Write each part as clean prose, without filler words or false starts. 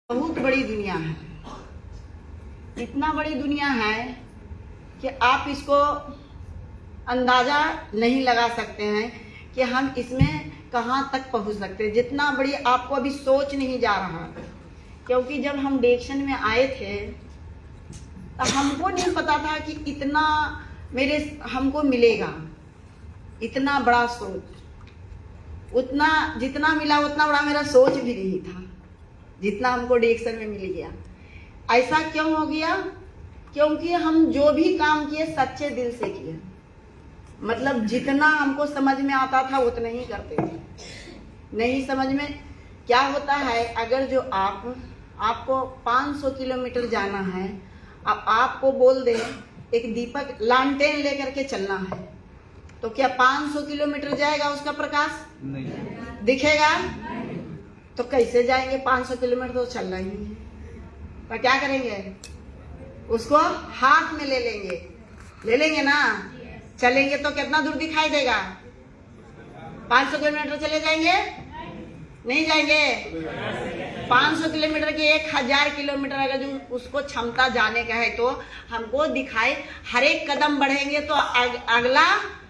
बहुत बड़ी दुनिया है, इतना बड़ी दुनिया है कि आप इसको अंदाजा नहीं लगा सकते हैं कि हम इसमें कहाँ तक पहुँच सकते हैं। जितना बड़ी आपको अभी सोच नहीं जा रहा, क्योंकि जब हम डिरेक्शन में आए थे तो हमको नहीं पता था कि इतना हमको मिलेगा, इतना बड़ा सोच। उतना जितना मिला उतना बड़ा मेरा सोच भी नहीं था जितना हमको डिरेक्शन में मिल गया। ऐसा क्यों हो गया? क्योंकि हम जो भी काम किए सच्चे दिल से किए, मतलब जितना हमको समझ में आता था उतना ही करते थे। नहीं समझ में क्या होता है, अगर जो आपको 500 किलोमीटर जाना है, अब आपको बोल दे एक दीपक लालटेन लेकर के चलना है, तो क्या 500 किलोमीटर जाएगा उसका प्रकाश? नहीं दिखेगा। तो कैसे जाएंगे? 500 किलोमीटर तो चल रही है, तो क्या करेंगे? उसको हाथ में ले लेंगे ना। चलेंगे तो कितना दूर दिखाई देगा? 500 किलोमीटर चले जाएंगे? नहीं जाएंगे। 500 किलोमीटर के 1000 किलोमीटर अगर जो उसको क्षमता जाने का है तो हमको दिखाए, हर एक कदम बढ़ेंगे तो अगला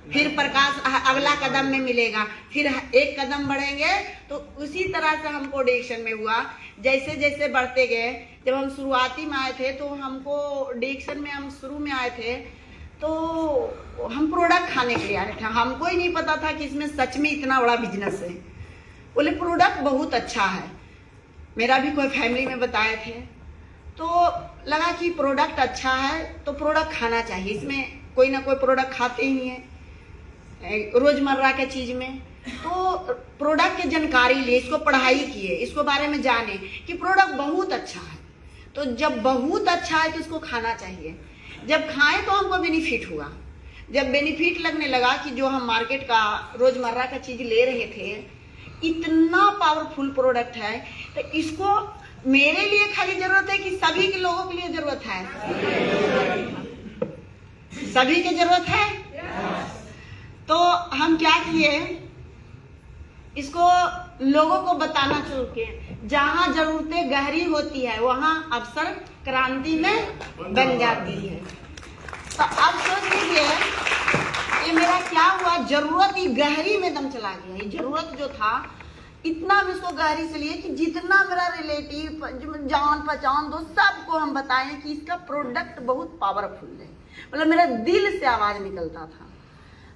फिर प्रकाश अगला कदम में मिलेगा, फिर एक कदम बढ़ेंगे तो उसी तरह से हमको डिरेक्शन में हुआ। जैसे जैसे बढ़ते गए, जब हम शुरुआती में आए थे तो हमको डिरेक्शन में हम शुरू में आए थे तो हम प्रोडक्ट खाने के लिए आए थे। हमको ही नहीं पता था कि इसमें सच में इतना बड़ा बिजनेस है। बोले प्रोडक्ट बहुत अच्छा है, मेरा भी कोई फैमिली में बताए थे, तो लगा कि प्रोडक्ट अच्छा है तो प्रोडक्ट खाना चाहिए। इसमें कोई ना कोई प्रोडक्ट खाते ही हैं रोजमर्रा के चीज में, तो प्रोडक्ट की जानकारी लिए, इसको पढ़ाई किए, इसको बारे में जाने कि प्रोडक्ट बहुत अच्छा है। तो जब बहुत अच्छा है तो इसको खाना चाहिए। जब खाएं तो हमको बेनिफिट हुआ। जब बेनिफिट लगने लगा कि जो हम मार्केट का रोजमर्रा का चीज ले रहे थे इतना पावरफुल प्रोडक्ट है, तो इसको मेरे लिए खाली जरूरत है कि सभी के लोगों के लिए जरूरत है? सभी की जरूरत है। तो हम क्या किए, इसको लोगों को बताना शुरू किए। जहां जरूरतें गहरी होती है वहां अवसर क्रांति में बन जाती है। तो अब सोच लीजिए ये मेरा क्या हुआ, जरूरत ही गहरी में दम चला गया। ये जरूरत जो था इतना हम इसको गहरी से लिए कि जितना मेरा रिलेटिव जान पहचान दोस्त सबको हम बताएं कि इसका प्रोडक्ट बहुत पावरफुल है। मतलब मेरा दिल से आवाज निकलता था।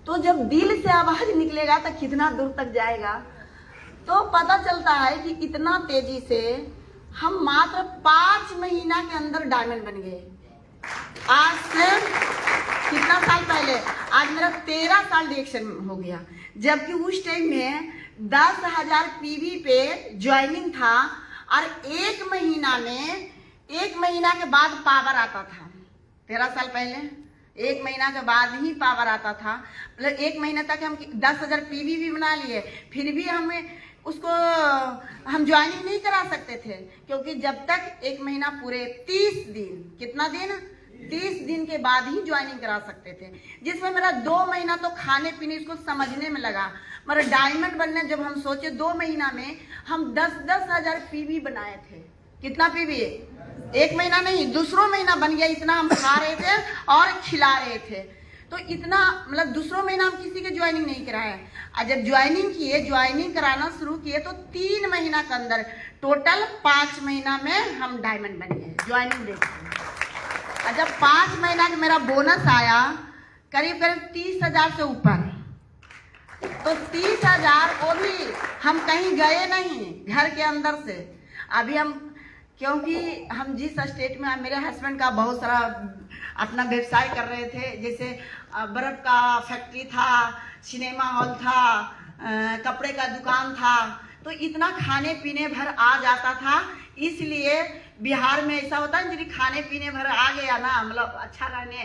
तो जब दिल से आवाज निकलेगा तो कितना दूर तक जाएगा। तो पता चलता है कि इतना तेजी से हम मात्र 5 महीना के अंदर डायमंड बन गए। आज से कितना साल पहले, आज मेरा 13 साल डिरेक्शन हो गया, जबकि उस टाइम में 10,000 पीवी पे ज्वाइनिंग था और 1 महीना के बाद पावर आता था। 13 साल पहले 1 महीना के बाद ही पावर आता था। मतलब 1 महीना तक हम 10,000 पीवी भी बना लिए, फिर भी हमें उसको हम ज्वाइनिंग नहीं करा सकते थे, क्योंकि जब तक 1 महीना पूरे 30 दिन, कितना दिन? 30 दिन के बाद ही ज्वाइनिंग करा सकते थे, जिसमें मेरा 2 महीना तो खाने पीने इसको समझने में लगा। मेरा डायमंड बनने जब हम सोचे 2 महीना में हम 10,000 पीवी बनाए थे। कितना पीवी? 1 महीना नहीं, दूसरों महीना बन गया। इतना हम खा रहे थे और खिला रहे थे, तो इतना मतलब दूसरों महीना हम किसी के ज्वाइनिंग नहीं कराए। और जब ज्वाइनिंग कराना शुरू किए तो 3 महीना के अंदर टोटल 5 महीना में हम डायमंड बन गए ज्वाइनिंग देते। और जब 5 महीना का मेरा बोनस आया करीब 30,000 से ऊपर, तो 30,000 वो भी हम कहीं गए नहीं, घर के अंदर से। अभी हम, क्योंकि हम जिस स्टेट में, मेरे हस्बैंड का बहुत सारा अपना व्यवसाय कर रहे थे, जैसे बर्फ का फैक्ट्री था, सिनेमा हॉल था, कपड़े का दुकान था, तो इतना खाने पीने भर आ जाता था। इसलिए बिहार में ऐसा होता है, यदि खाने पीने भर आ गया ना, मतलब अच्छा रहने,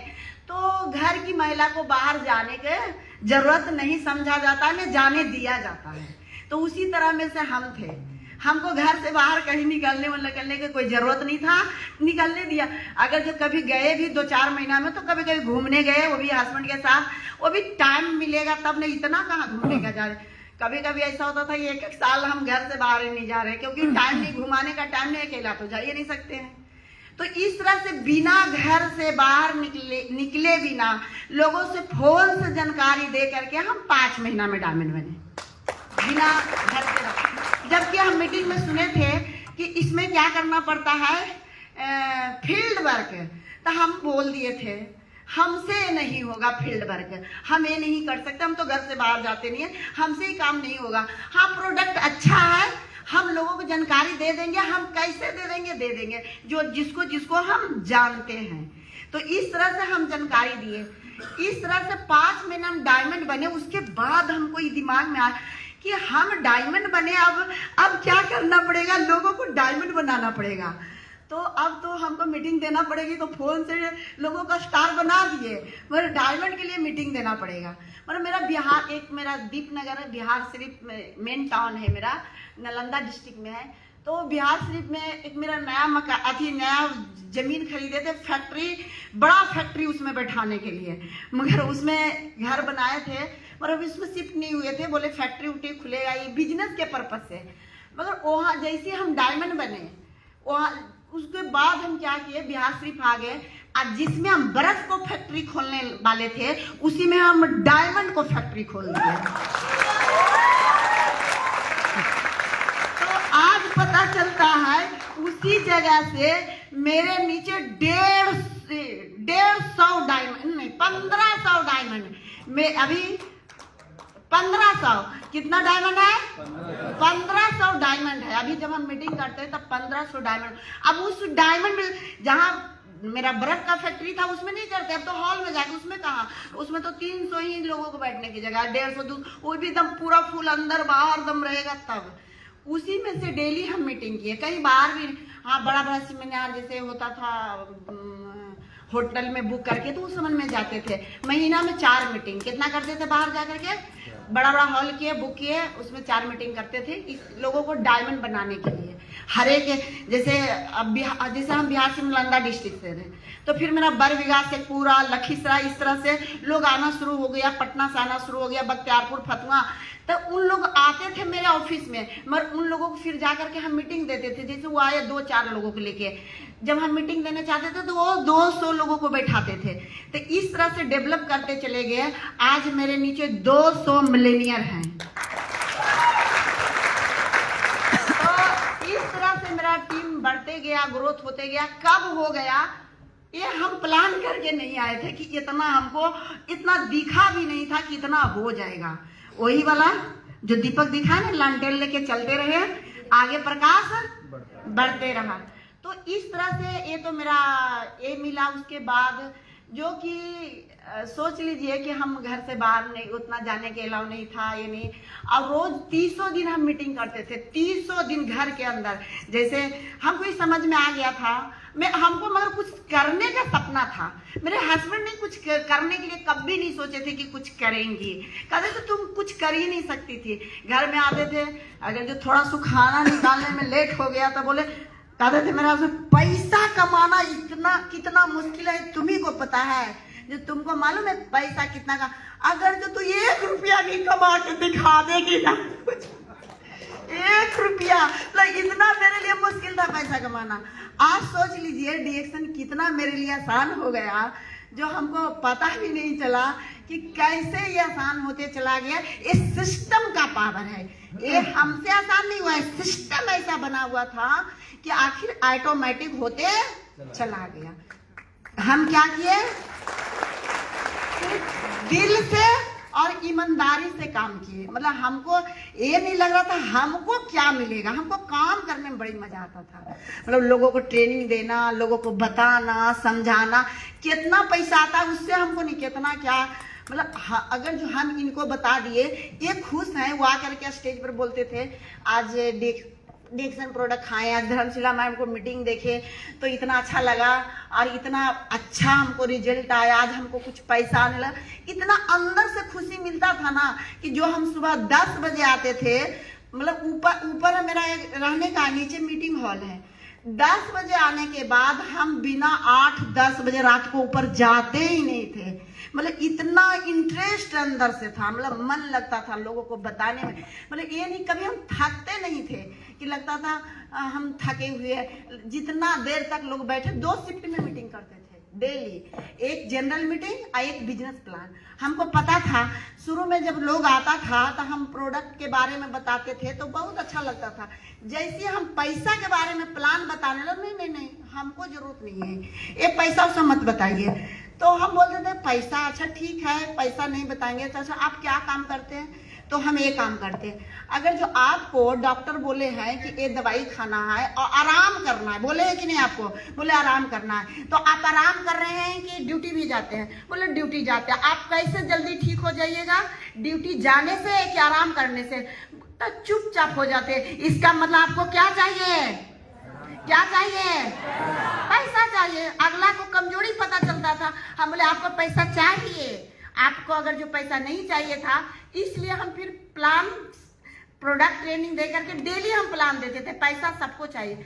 तो घर की महिला को बाहर जाने के जरूरत नहीं समझा जाता, न जाने दिया जाता है। तो उसी तरह में से हम थे। हमको घर से बाहर कहीं निकलने की कोई जरूरत नहीं था, निकलने दिया। अगर जो कभी गए भी 2-4 महीना में तो कभी कभी घूमने गए, वो भी हस्बैंड के साथ, वो भी टाइम मिलेगा तब नहीं, इतना कहाँ घूमने का जा रहे, कभी कभी ऐसा होता था कि 1-1 साल हम घर से बाहर ही नहीं जा रहे, क्योंकि टाइम नहीं, घुमाने का टाइम नहीं, अकेला तो जा ही नहीं सकते हैं। तो इस तरह से बिना घर से बाहर निकले बिना लोगों से फोन से जानकारी दे करके हम 5 महीना में डायमंड बने, बिना घर से। जबकि हम मीटिंग में सुने थे कि इसमें क्या करना पड़ता है, फील्ड वर्क। तो हम बोल दिए थे हमसे नहीं होगा फील्ड वर्क, हम ये नहीं कर सकते, हम तो घर से बाहर जाते नहीं है, हमसे ही काम नहीं होगा। हाँ, प्रोडक्ट अच्छा है, हम लोगों को जानकारी दे देंगे, हम कैसे दे देंगे जो जिसको जिसको हम जानते हैं। तो इस तरह से हम जानकारी दिए, इस तरह से 5 महीने हम डायमंड बने। उसके बाद हमको ये दिमाग में आया कि हम डायमंड बने, अब क्या करना पड़ेगा, लोगों को डायमंड बनाना पड़ेगा। तो अब तो हमको मीटिंग देना पड़ेगी, तो फोन से लोगों का स्टार बना दिए, मगर डायमंड के लिए मीटिंग देना पड़ेगा। मतलब मेरा बिहार, एक मेरा दीपनगर है, बिहार शरीफ मेन टाउन है मेरा, नालंदा डिस्ट्रिक्ट में है। तो बिहार शरीफ में एक मेरा नया जमीन खरीदे थे, फैक्ट्री, बड़ा फैक्ट्री उसमें बैठाने के लिए, मगर उसमें घर बनाए थे, मगर उसमें शिफ्ट नहीं हुए थे। बोले फैक्ट्री उट्री खुलेगा, ये बिजनेस के पर्पज से। मगर वहाँ जैसे हम डायमंड बने, वहाँ उसके बाद हम क्या किए, बिहार शरीफ आ गए। आज जिसमें हम बर्फ को फैक्ट्री खोलने वाले थे, उसी में हम डायमंड को फैक्ट्री खोल दिए। तो आज पता चलता है उसी जगह से मेरे नीचे 150 डायमंड नहीं, 1500 डायमंड में, अभी 1500 कितना डायमंड है, 1500 डायमंड है। अभी जब हम मीटिंग करते हैं तब 1500 डायमंड। अब उस डायमंड में जहाँ मेरा बर्फ का फैक्ट्री था उसमें नहीं करते, अब तो हॉल में जाके, उसमें कहाँ, उसमें तो 300 ही लोगों को बैठने की जगह, 150, वो भी एकदम पूरा फुल अंदर बाहर दम रहेगा। तब उसी में से डेली हम मीटिंग किए, कहीं बाहर भी। हाँ, बड़ा बड़ा सेमिनार जैसे होता था होटल में बुक करके, तो उस समय में जाते थे। महीना में 4 मीटिंग कितना करते थे, बाहर जा करके बड़ा बड़ा हॉल किए, बुक किए, उसमें 4 मीटिंग करते थे इस लोगों को डायमंड बनाने के लिए। हर एक जैसे हम बिहार से नालंदा डिस्ट्रिक्ट से थे, तो फिर मेरा बरबीघा से पूरा लखीसराय, इस तरह से लोग आना शुरू हो गया, पटना से आना शुरू हो गया, बख्तियारपुर, फतुहा। तो उन लोग आते थे मेरे ऑफिस में, मगर उन लोगों को फिर जा करके हम मीटिंग देते थे। जैसे वो आए 2-4 लोगों को लेके, जब हम मीटिंग देने चाहते थे तो वो 200 लोगों को बैठाते थे। तो इस तरह से डेवलप करते चले गए। आज मेरे नीचे 200 मिलेनियर हैं। तो इस तरह से मेरा टीम बढ़ते गया, ग्रोथ होते गया। कब हो गया, ये हम प्लान करके नहीं आए थे कि इतना, हमको इतना दिखा भी नहीं था कि इतना हो जाएगा। वही वाला जो दीपक दिखा ना, लालटेन लेके चलते रहे, आगे प्रकाश बढ़ते रहा। तो इस तरह से ये तो मेरा ये मिला। उसके बाद जो कि सोच लीजिए कि हम घर से बाहर नहीं, उतना जाने के अलाउ नहीं था, ये नहीं। और रोज 300 दिन हम मीटिंग करते थे, 300 दिन घर के अंदर। जैसे हमको ये समझ में आ गया था, हमको मगर कुछ करने का सपना था। मेरे हस्बैंड ने कुछ करने के लिए कभी नहीं सोचे थे कि कुछ करेंगी। कहते थे तुम कुछ कर ही नहीं सकती थी। घर में आते थे, अगर जो थोड़ा सा खाना निकालने में लेट हो गया तो बोले, कहते थे मेरा पैसा कमाना इतना कितना मुश्किल है, तुम्ही को पता है, जो तुमको मालूम है पैसा कितना का, अगर जो तू 1 रुपया नहीं कमा के दिखा देगी ना, 1 रुपया, इतना मेरे लिए मुश्किल था पैसा कमाना। आज सोच लीजिए डिएक्शन कितना मेरे लिए आसान हो गया, जो हमको पता भी नहीं चला कि कैसे ये आसान होते चला गया। ये सिस्टम का पावर है, ये हमसे आसान नहीं हुआ है, सिस्टम ऐसा बना हुआ था कि आखिर ऑटोमेटिक होते चला गया। हम क्या किए, दिल से और ईमानदारी से काम किए। मतलब हमको ये नहीं लग रहा था हमको क्या मिलेगा, हमको काम करने में बड़ी मजा आता था। मतलब लोगों को ट्रेनिंग देना, लोगों को बताना, समझाना, कितना पैसा आता है उससे हमको नहीं, कितना क्या, मतलब अगर जो हम इनको बता दिए, ये खुश हैं। वो आकर के स्टेज पर बोलते थे, आज डिएक्शन प्रोडक्ट खाएं, आज धर्मशिला मैम को मीटिंग देखे तो इतना अच्छा लगा और इतना अच्छा हमको रिजल्ट आया, आज हमको कुछ पैसा आने लगा। इतना अंदर से खुशी मिलता था ना कि जो हम सुबह 10 बजे आते थे, मतलब ऊपर मेरा रहने का, नीचे मीटिंग हॉल है, 10 बजे आने के बाद हम बिना 8-10 बजे रात को ऊपर जाते ही नहीं थे। मतलब इतना इंटरेस्ट अंदर से था, मतलब मन लगता था लोगों को बताने में। मतलब ये नहीं, कभी हम थकते नहीं थे कि लगता था हम थके हुए। जितना देर तक लोग बैठे, 2 शिफ्ट में मीटिंग करते थे डेली, एक जनरल मीटिंग और एक बिजनेस प्लान। हमको पता था, शुरू में जब लोग आता था तो हम प्रोडक्ट के बारे में बताते थे तो बहुत अच्छा लगता था। जैसे हम पैसा के बारे में प्लान बताने लगे, नहीं हमको जरूरत नहीं है, ये पैसा उसे मत बताइए। तो हम बोलते थे पैसा, अच्छा ठीक है पैसा नहीं बताएंगे। तो अच्छा आप क्या काम करते हैं? तो हम ये काम करते हैं। अगर जो आपको डॉक्टर बोले हैं कि ये दवाई खाना है और आराम करना है, बोले हैं कि नहीं आपको? बोले आराम करना है, तो आप आराम कर रहे हैं कि ड्यूटी भी जाते हैं? बोले ड्यूटी जाते हैं। आप कैसे जल्दी ठीक हो जाइएगा? ड्यूटी जाने से कि आराम करने से? तो चुपचाप हो जाते हैं। इसका मतलब आपको क्या चाहिए? क्या चाहिए? पैसा चाहिए। अगला को कमजोरी पता चलता था, हम बोले आपको पैसा चाहिए। आपको अगर जो पैसा नहीं चाहिए था, इसलिए हम फिर प्लान, प्रोडक्ट ट्रेनिंग देकर के डेली हम प्लान देते थे। पैसा सबको चाहिए,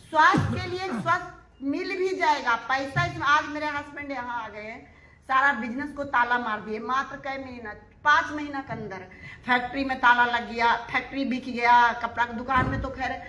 स्वास्थ्य के लिए स्वास्थ्य मिल भी जाएगा, पैसा इसमें। आज मेरे हस्बैंड यहाँ आ गए हैं, सारा बिजनेस को ताला मार दिए, मात्र कई महीना, 5 महीना के अंदर फैक्ट्री में ताला लग गया, फैक्ट्री बिक गया। कपड़ा की दुकान में तो खैर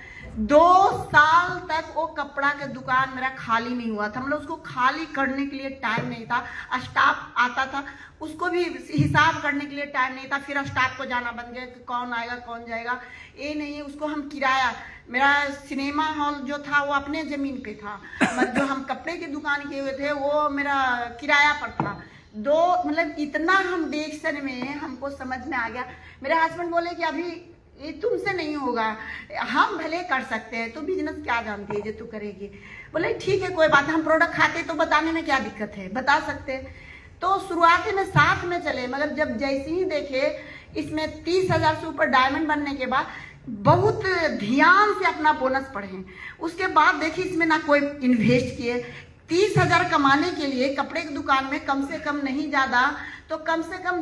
2 साल तक वो कपड़ा के दुकान मेरा खाली नहीं हुआ था। मतलब उसको खाली करने के लिए टाइम नहीं था। स्टाफ आता था, उसको भी हिसाब करने के लिए टाइम नहीं था। फिर स्टाफ को जाना बन गया कि कौन आएगा कौन जाएगा, ये नहीं। उसको हम किराया, मेरा सिनेमा हॉल जो था वो अपने जमीन पे था, मतलब जो हम कपड़े की दुकान किए हुए थे वो मेरा किराया पर था। मतलब इतना हम डिएक्शन में हमको समझ में आ गया। मेरे हस्बैंड बोले कि अभी ये तुमसे नहीं होगा, हम भले कर सकते हैं, तो बिजनेस क्या जानती है जो तू करेगी? बोले ठीक है कोई बात, हम प्रोडक्ट खाते तो बताने में क्या दिक्कत है, बता सकते। तो शुरुआती में साथ में चले, मगर जब जैसे ही देखे इसमें 30,000 से ऊपर डायमंड बनने के बाद बहुत ध्यान से अपना बोनस पढ़े। उसके बाद देखिए इसमें ना कोई इन्वेस्ट किए। 30,000 कमाने के लिए कपड़े की दुकान में कम से कम नहीं ज्यादा तो कम से कम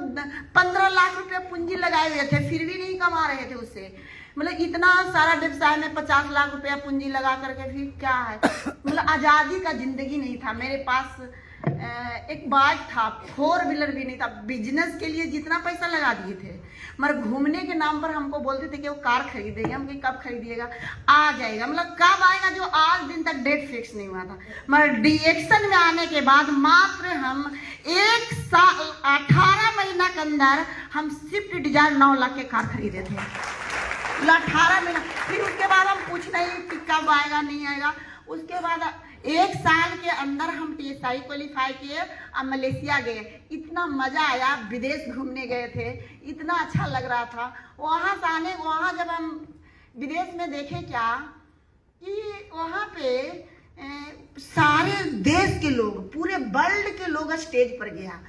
15 लाख रुपया पूंजी लगाए हुए थे, फिर भी नहीं कमा रहे थे उससे। मतलब इतना सारा व्यवसाय में 50 लाख रुपया पूंजी लगा करके फिर क्या है? मतलब आजादी का जिंदगी नहीं था। मेरे पास एक बाइक था, 4 व्हीलर भी नहीं था। बिजनेस के लिए जितना पैसा लगा दिए थे, मगर घूमने के नाम पर हमको बोलते थे कि वो कार खरीदेंगे। हम कब खरीदिएगा? आ जाएगा। मतलब कब आएगा, जो आज दिन तक डेट फिक्स नहीं हुआ था। मगर डिएक्शन में आने के बाद मात्र हम 1 साल 18 महीना के अंदर हम स्विफ्ट डिजायर 9 लाख के कार खरीदे थे। 18 महीना। फिर उसके बाद हम पूछ नहीं कि कब आएगा नहीं आएगा। उसके बाद 1 साल के अंदर हम TSI क्वालिफाई किए और मलेशिया गए। इतना मजा आया, विदेश घूमने गए थे, इतना अच्छा लग रहा था। वहां से आने, वहां जब हम विदेश में देखे क्या कि वहां पे सारे देश के लोग, पूरे वर्ल्ड के लोग स्टेज पर गया।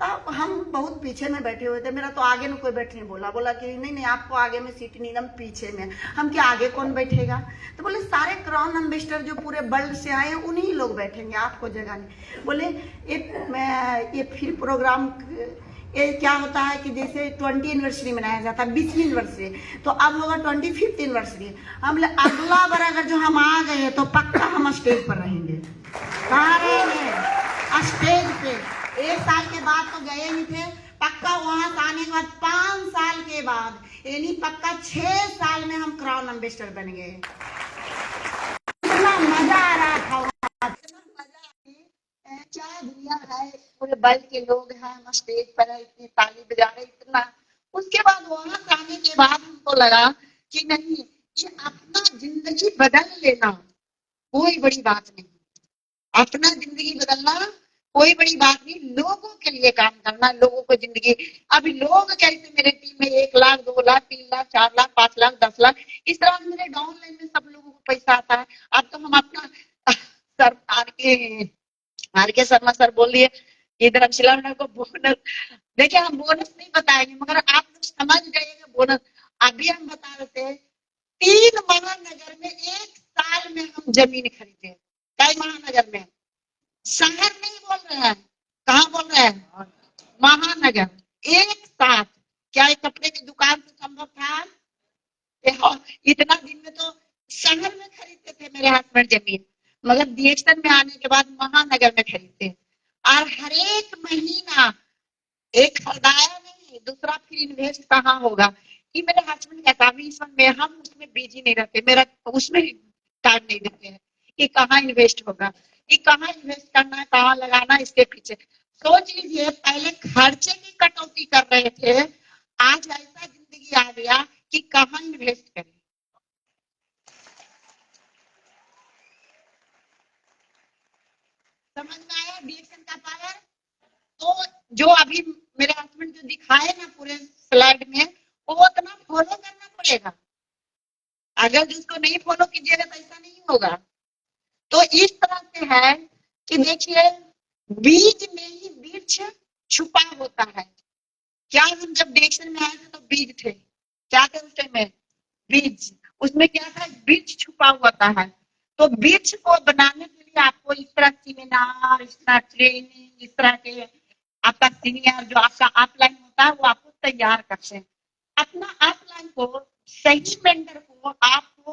तब हम बहुत पीछे में बैठे हुए थे। मेरा तो आगे में कोई बैठने बोला कि नहीं आपको आगे में सीट नहीं, एकदम पीछे में। हम क्या आगे कौन बैठेगा? तो बोले सारे क्राउन एम्बेसडर जो पूरे वर्ल्ड से आए हैं उन्हीं लोग बैठेंगे, आपको जगह नहीं। बोले ये फिर प्रोग्राम ये क्या होता है कि जैसे 20 एनिवर्सरी मनाया जाता है, 20वीं एनिवर्सरी, तो अब होगा 25th एनिवर्सरी। हम अगला बार अगर जो हम आ गए तो पक्का हम स्टेज पर रहेंगे। कहाँ रहेंगे? स्टेज पे। 1 साल के बाद तो गए ही थे, पक्का वहां से आने के बाद 5 साल के बाद, यानी पक्का 6 साल में हम क्राउन एम्बेसडर बन गए। इतना मजा आ रहा था, इतना मजा क्या दुनिया है, पूरे बल के लोग हैं, हम स्टेज पर है, इतनी ताली बजा रहे, इतना। उसके बाद वहां से आने के बाद हमको लगा कि नहीं, ये अपना जिंदगी बदल लेना कोई बड़ी बात नहीं। अपना जिंदगी बदलना कोई बड़ी बात नहीं, लोगों के लिए काम करना, लोगों को जिंदगी। अभी लोग कैसे मेरे टीम में 1 लाख 2 लाख 3 लाख 4 लाख 5 लाख 10 लाख इस तरह मेरे डाउनलाइन में सब लोगों को पैसा आता है। अब तो हम अपना सर आर के शर्मा सर बोल दिए इधर अक्षला को बोनस। देखिए हम बोनस नहीं बताएंगे, मगर आप लोग समझ जाइएगा बोनस। अभी हम बता रहे थे 3 महानगर में 1 साल में हम जमीन खरीदे। कई महानगर में, शहर नहीं बोल रहे हैं, कहाँ बोल रहे हैं? महानगर। 1 साथ। क्या एक कपड़े की दुकान से संभव था? इतना दिन में तो शहर में खरीदते थे मेरे हस्बैंड। एकड़ जमीन, मगर बीएसएन में आने के बाद महानगर में खरीदते हैं। और हर एक महीना एक खरीदाया नहीं, दूसरा फिर इन्वेस्ट कहाँ होगा। कि मेरे हस्बैंड कहता अभी इस वक्त में हम उसमें बिजी नहीं रहते, मेरा उसमें टाइम नहीं देते हैं कि कहाँ इन्वेस्ट होगा, कि कहाँ इन्वेस्ट करना है, कहाँ लगाना, इसके पीछे सोच लीजिए। पहले खर्चे की कटौती कर रहे थे, आज ऐसा जिंदगी आ गया कि कहाँ इन्वेस्ट करें। समझ में आया बीएसएन का पावर। तो जो अभी मेरे हस्बैंड जो दिखाए ना पूरे स्लाइड में, वो उतना फॉलो करना पड़ेगा। अगर जिसको नहीं फॉलो कीजिएगा तो ऐसा नहीं होगा। तो इस तरह से है कि देखिए, बीज में ही वृक्ष छुपा होता है। क्या हम जब डिक्शन में आए थे तो बीज थे, क्या थे उस टाइम में, बीज। उसमें क्या था, वृक्ष छुपा होता है। तो वृक्ष को बनाने के लिए आपको इस तरह सेमिनार, इस तरह ट्रेनिंग, इस तरह के आपका सीनियर जो आपका अपलाइन होता है वो आपको तैयार करते हैं। अपना अपलाइन को, सही मेंटर को आपको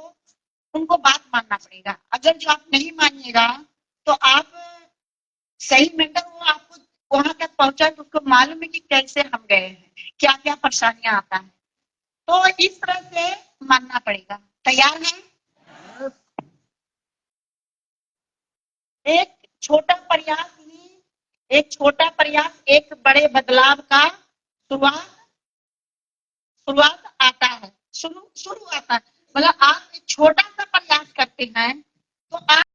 उनको बात मानना पड़ेगा। अगर जो आप नहीं मानिएगा तो आप सही मेंटर वो आपको वहां तक पहुंचा तो उसको मालूम है कि कैसे हम गए हैं, क्या क्या परेशानियां आता है। तो इस तरह से मानना पड़ेगा। तैयार है। एक छोटा प्रयास ही, एक छोटा प्रयास एक बड़े बदलाव का शुरुआत शुरुआत आता है, शुरू आता है। मतलब आप एक छोटा सा प्रयास करते हैं तो आप